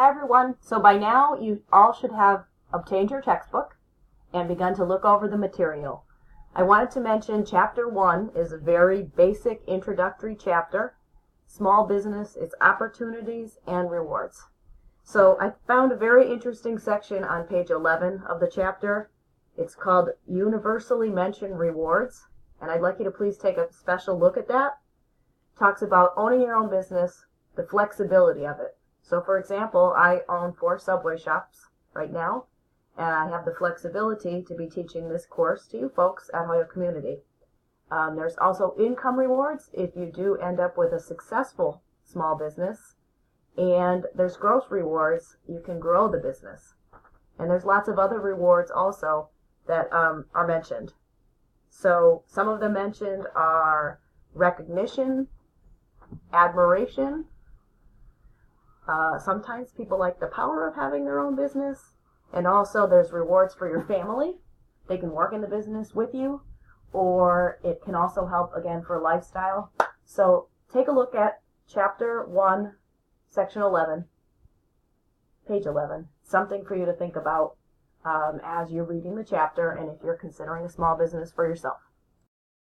Hi everyone. So by now you all should have obtained your textbook and begun to look over the material. I wanted to mention Chapter 1 is a very basic introductory chapter. Small business, its opportunities and rewards. So I found a very interesting section on page 11 of the chapter. It's called Universally Mentioned Rewards, and I'd like you to please take a special look at that. It talks about owning your own business, the flexibility of it. So for example, I own 4 Subway shops right now, and I have the flexibility to be teaching this course to you folks at Hoyle Community. There's also income rewards if you do end up with a successful small business, and there's growth rewards, you can grow the business. And there's lots of other rewards also that are mentioned. So some of them mentioned are recognition, admiration. Sometimes people like the power of having their own business. And also there's rewards for your family. They can work in the business with you, or it can also help again for lifestyle. So take a look at Chapter 1, Section 11, page 11. Something for you to think about as you're reading the chapter and if you're considering a small business for yourself.